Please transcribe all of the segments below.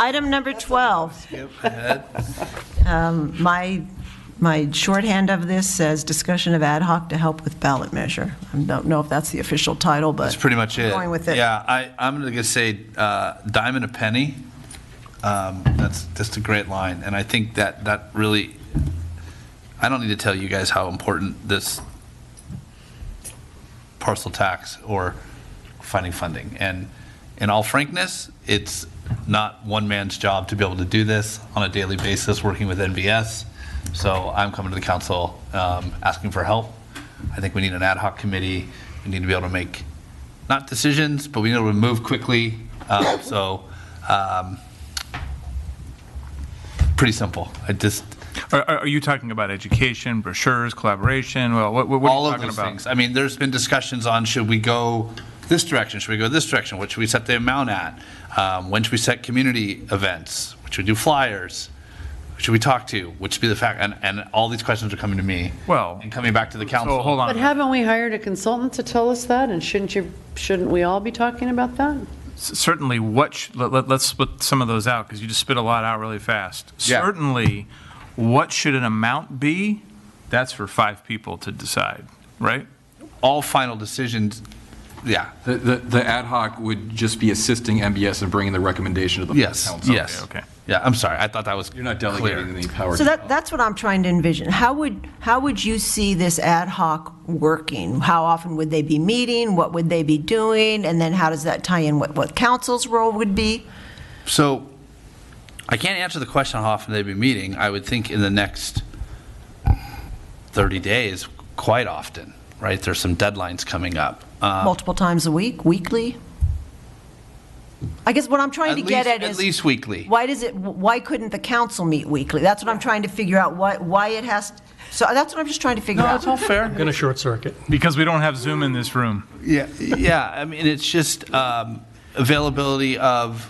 Item number 12. Skip ahead. My shorthand of this says discussion of ad hoc to help with ballot measure. I don't know if that's the official title, but That's pretty much it. Going with it. Yeah, I'm going to say dime and a penny. That's just a great line. And I think that really, I don't need to tell you guys how important this parcel tax or finding funding. And in all frankness, it's not one man's job to be able to do this on a daily basis, working with NBS. So I'm coming to the council asking for help. I think we need an ad hoc committee. We need to be able to make, not decisions, but we need to move quickly. Pretty simple. Are you talking about education, brochures, collaboration? Well, what are you all of talking those about? things. I mean, there's been discussions on should we go this direction, should we go this direction, what should we set the amount at, when should we set community events, what should we do flyers, who should we talk to, which should be the fact, and all these questions are coming to me. Well, and coming back to the council. So hold on. But haven't we hired a consultant to tell us that? And shouldn't we all be talking about that? Certainly, let's split some of those out because you just spit a lot out really fast. Yeah. Certainly, what should an amount be? That's for 5 people to decide, right? All final decisions, yeah. The ad hoc would just be assisting MBS in bringing the recommendation to the Yes, council. yes. Okay. Yeah, I'm sorry. I thought that was You're not clear. delegating any power. So to that's what I'm trying to envision. How would you see this ad hoc working? How often would they be meeting? What would they be doing? And then how does that tie in what council's role would be? So I can't answer the question how often they'd be meeting. I would think in the next 30 days, quite often, right? There's some deadlines coming up. Multiple times a week, weekly? I guess what I'm trying to get at is... At least weekly. Why couldn't the council meet weekly? That's what I'm trying to figure out, why it has, so that's what I'm just trying to figure No, out. it's all fair. Going to short circuit. Because we don't have Zoom in this room. Yeah. I mean, it's just availability of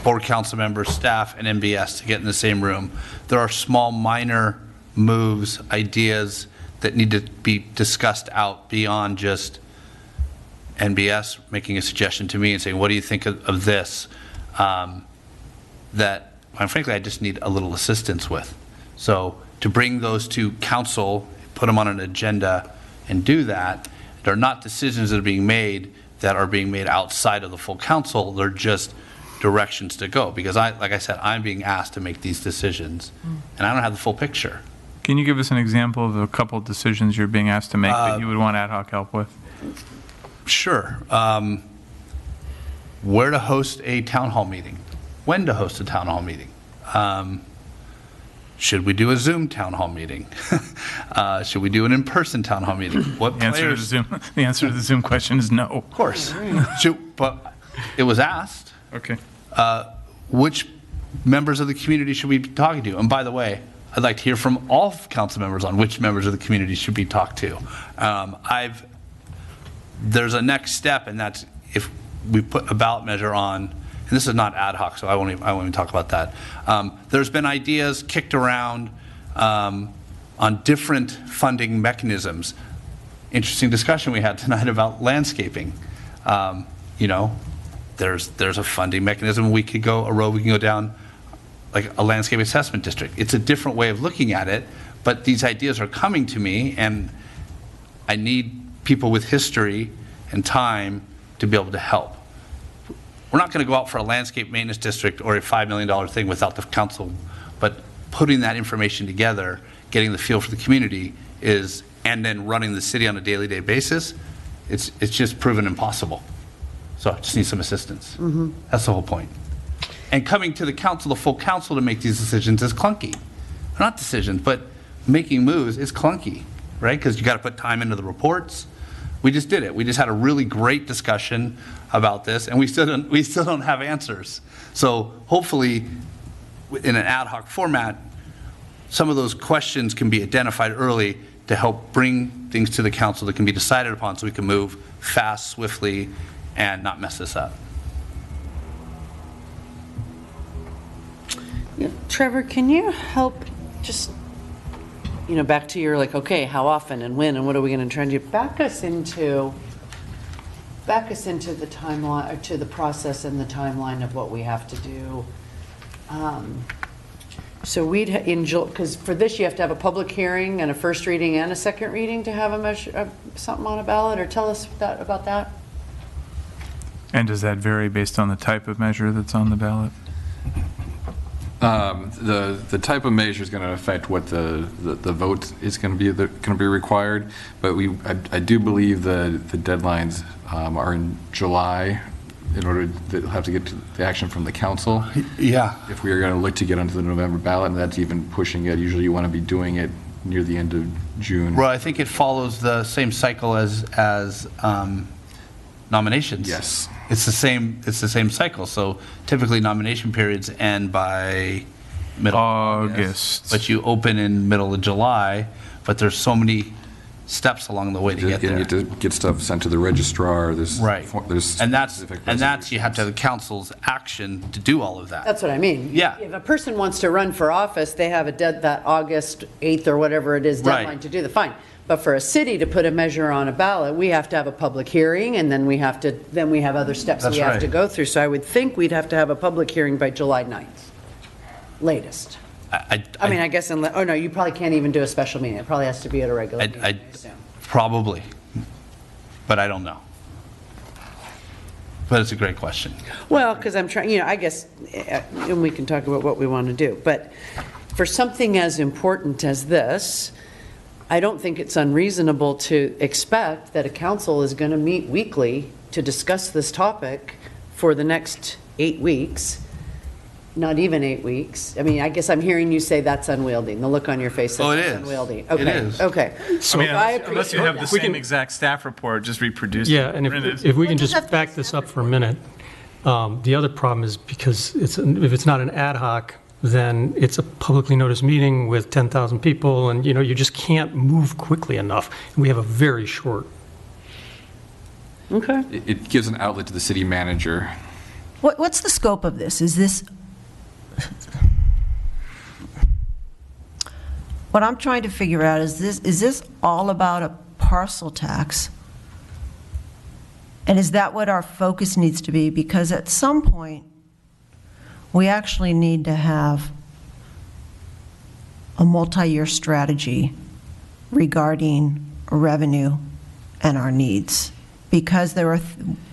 board council members, staff, and MBS to get in the same room. There are small, minor moves, ideas that need to be discussed out beyond just NBS making a suggestion to me and saying, what do you think of this? That, quite frankly, I just need a little assistance with. So to bring those to council, put them on an agenda and do that, they're not decisions that are being made outside of the full council. They're just directions to go. Because like I said, I'm being asked to make these decisions and I don't have the full picture. Can you give us an example of a couple of decisions you're being asked to make that you would want ad hoc help with? Sure. Where to host a town hall meeting, when to host a town hall meeting. Should we do a Zoom town hall meeting? Should we do an in-person town hall meeting? What The answer to the Zoom question is no. Of course. But it was asked. Okay. Which members of the community should we be talking to? And by the way, I'd like to hear from all council members on which members of the community should be talked to. There's a next step, and that's if we put a ballot measure on, and this is not ad hoc, so I won't even talk about that. There's been ideas kicked around on different funding mechanisms. Interesting discussion we had tonight about landscaping. There's a funding mechanism. We could go a road, we can go down like a landscape assessment district. It's a different way of looking at it, but these ideas are coming to me, and I need people with history and time to be able to help. We're not going to go out for a landscape maintenance district or a $5 million thing without the council, but putting that information together, getting the feel for the community and then running the city on a daily basis, it's just proven impossible. So I just need some assistance. Mm-hmm. That's the whole point. And coming to the council, the full council, to make these decisions is clunky. They're not decisions, but making moves is clunky, right? Because you got to put time into the reports. We just did it. We just had a really great discussion about this, and we still don't have answers. So hopefully, in an ad hoc format, some of those questions can be identified early to help bring things to the council that can be decided upon, so we can move fast, swiftly, and not mess this up. Trevor, can you help just, back to your okay, how often and when and what are we going to try and do? Back us into back us into the timeline, or to the process and the timeline of what we have to do. So we'd, because for this, you have to have a public hearing and a first reading and a second reading to have a measure, something on a ballot, or tell us about that? And does that vary based on the type of measure that's on the ballot? The type of measure is going to affect what the vote is going to be required, but I do believe the deadlines are in July in order to have to get to the action from the council. Yeah. If we are going to look to get onto the November ballot, and that's even pushing it. Usually you want to be doing it near the end of June. Well, I think it follows the same cycle as nominations. Yes. It's the same cycle. So typically nomination periods end by middle of August. but you open in middle of July, but there's so many steps along the way to get You there. need to get stuff sent to the registrar. There's Right. There's And specific that's, you have to have the council's action to do all of that. That's what I mean. Yeah. If a person wants to run for office, they have that August 8th or whatever it is Right. deadline to do the, fine. But for a city to put a measure on a ballot, we have to have a public hearing, and then we have other steps That's we have to right. go through. So I would think we'd have to have a public hearing by July 9th, latest. I mean, I guess, oh no, you probably can't even do a special meeting. It probably has to be at a regular meeting, I assume. Probably, but I don't know. But it's a great question. Well, because I'm trying, I guess, and we can talk about what we want to do, but for something as important as this, I don't think it's unreasonable to expect that a council is going to meet weekly to discuss this topic for the next 8 weeks, not even 8 weeks. I mean, I guess I'm hearing you say that's unwieldy. The look on your face says Oh, it that's is. unwieldy. It Okay, is. okay. I mean, unless you have the appreciate same exact staff report, just reproduce it. Yeah, and Printed. if we can just have just to back this up for a minute, the other problem is because if it's not an ad hoc, then it's a publicly noticed meeting with 10,000 people, and, you just can't move quickly enough. And we have a very short. Okay. It gives an outlet to the city manager. What's the scope of this? Is this, what I'm trying to figure out is this all about a parcel tax? And is that what our focus needs to be? Because at some point, we actually need to have a multi-year strategy regarding revenue and our needs. Because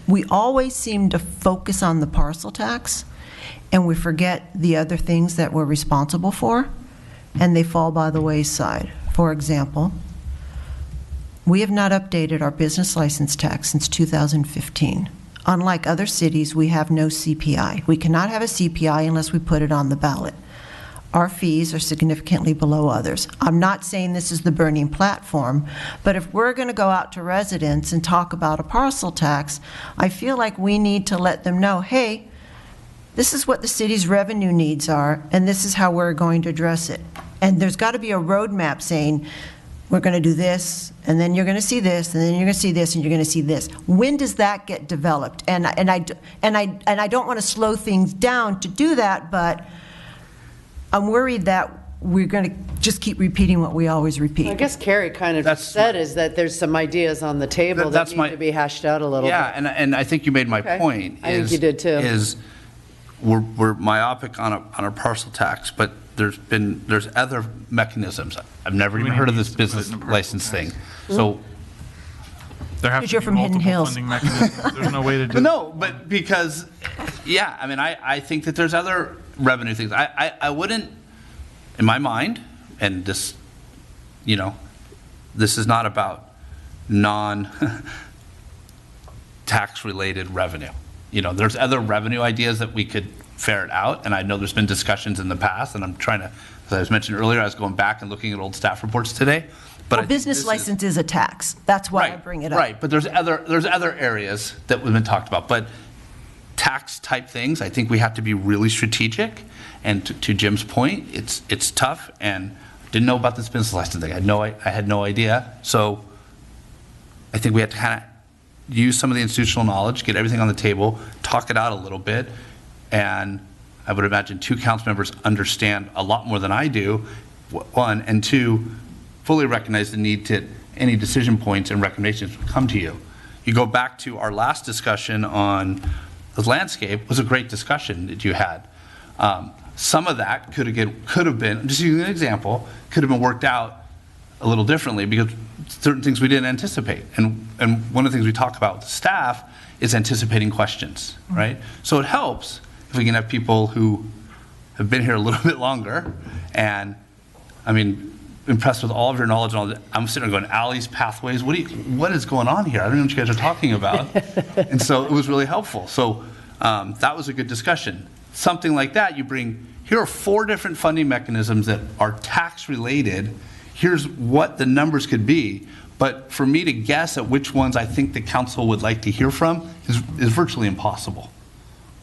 we always seem to focus on the parcel tax, and we forget the other things that we're responsible for, and they fall by the wayside. For example, we have not updated our business license tax since 2015. Unlike other cities, we have no CPI. We cannot have a CPI unless we put it on the ballot. Our fees are significantly below others. I'm not saying this is the burning platform, but if we're going to go out to residents and talk about a parcel tax, I feel like we need to let them know, hey, this is what the city's revenue needs are, and this is how we're going to address it. And there's got to be a roadmap saying, we're going to do this, and then you're going to see this, and then you're going to see this, and you're going to see this. When does that get developed? And I don't want to slow things down to do that, but I'm worried that we're going to just keep repeating what we always repeat. I guess Carrie kind of said is that there's some ideas on the table that need to be hashed out a little bit. Yeah, and I think you made my Okay. point. I think you did too. Is we're myopic on a parcel tax, but there's other mechanisms. I've never even heard of this business license thing. So There have Because to you're be from Hidden multiple Hills. funding mechanisms. There's no way to do But it. no, but because, yeah, I mean, I think that there's other revenue things. I wouldn't, in my mind, and this, this is not about non-tax-related revenue. There's other revenue ideas that we could ferret out, and I know there's been discussions in the past, and I'm trying to, as I was mentioned earlier, I was going back and looking at old staff reports today. But Well, business license is a tax. That's why I bring it up. Right, but there's other areas that have been talked about. But tax-type things, I think we have to be really strategic. And to Jim's point, it's tough, and I didn't know about this business license thing. I had no idea. So I think we have to kind of use some of the institutional knowledge, get everything on the table, talk it out a little bit, and I would imagine 2 council members understand a lot more than I do, 1, and 2, fully recognize the need to, any decision points and recommendations come to you. You go back to our last discussion on the landscape, was a great discussion that you had. Some of that could have been, just using an example, could have been worked out a little differently because certain things we didn't anticipate. And one of the things we talk about with the staff is anticipating questions, right? So it helps if we can have people who have been here a little bit longer and, I mean, impressed with all of your knowledge and all that. I'm sitting there going, alleys, pathways, what is going on here? I don't know what you guys are talking about. And so it was really helpful. So that was a good discussion. Something like that, you bring, here are 4 different funding mechanisms that are tax related. Here's what the numbers could be. But for me to guess at which ones I think the council would like to hear from is virtually impossible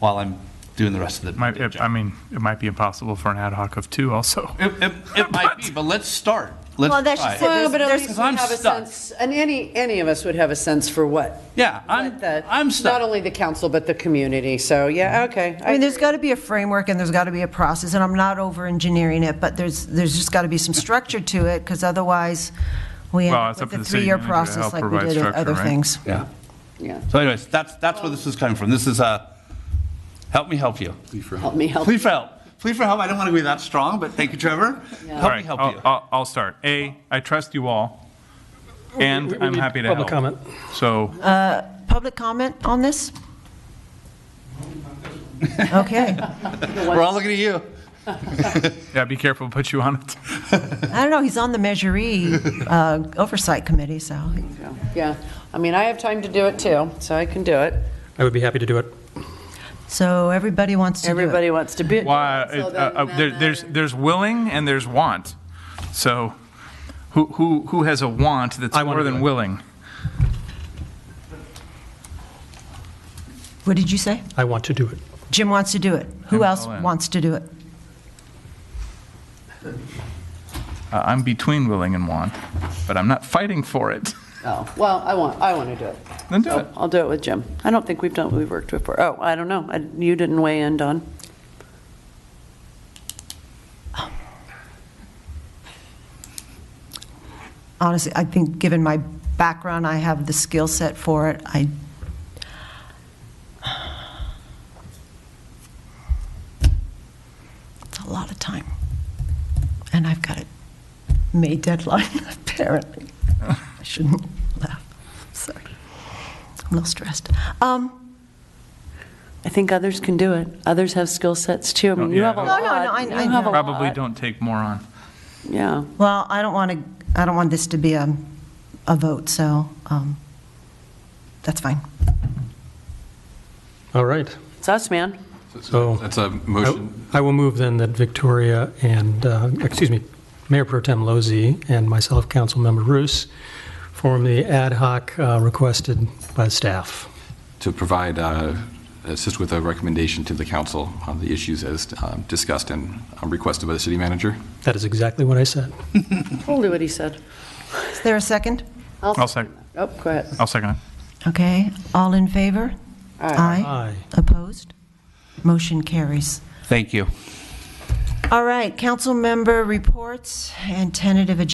while I'm doing the rest of the job. I mean, it might be impossible for an ad hoc of 2 also. It might be, but let's start. Well, that's just it. Well, but at There's- least Because I'm we have a stuck. sense, and any of us would have a sense for what. Yeah, what I'm stuck. Not only the council, but the community, so, yeah, okay. I mean, there's got to be a framework and there's got to be a process, and I'm not over-engineering it, but there's just got to be some structure to it, because otherwise we end Well, up it's up with to a the city 3-year manager to process help like we provide did with structure, other right? things. Yeah. Yeah, So anyways, that's where this is coming from. This is help me help you. help me help. Please for help. Please for help. I don't want to be that strong, but thank you, Trevor. Yeah. All Help right, me help you. I'll start. I trust you all, and I'm happy to help. Public comment. So, Public comment on this? Okay. We're all looking at you. yeah, be careful, put you on it. I don't know, he's on the Measuree Oversight Committee, so. Yeah, I mean, I have time to do it too, so I can do it. I would be happy to do it. So everybody wants to do it. Everybody wants to be. Why? So then- There's willing and there's want. So, who has a want that's I wanna more do than it. willing? What did you say? I want to do it. Jim wants to do it. Who I'm else all in. wants to do it? I'm between willing and want, but I'm not fighting for it. Oh, well, I want to do it. Then do So it. I'll do it with Jim. I don't think we've worked before. Oh, I don't know. You didn't weigh in, Don. Honestly, I think given my background, I have the skill set for it. It's a lot of time. And I've got a May deadline, apparently. I shouldn't laugh. Sorry. I'm a little stressed. I think others can do it. Others have skill sets too. I mean, Oh, you yeah. have a No, lot. no, I You have a know. Probably lot. don't take more on. Yeah. Well, I don't want this to be a vote, so that's fine. All right. It's us, man. So- That's a motion. I will move then that Victoria and, Mayor Pro Tem Lozey and myself, Councilmember Roos, form the ad hoc requested by staff. To provide, assist with a recommendation to the council on the issues as discussed and requested by the city manager. That is exactly what I said. Totally what he said. Is there a second? I'll second. Oh, go ahead. I'll second it. Okay, all in favor? Aye. Aye. Opposed? Motion carries. Thank you. All right, council member reports and tentative agenda.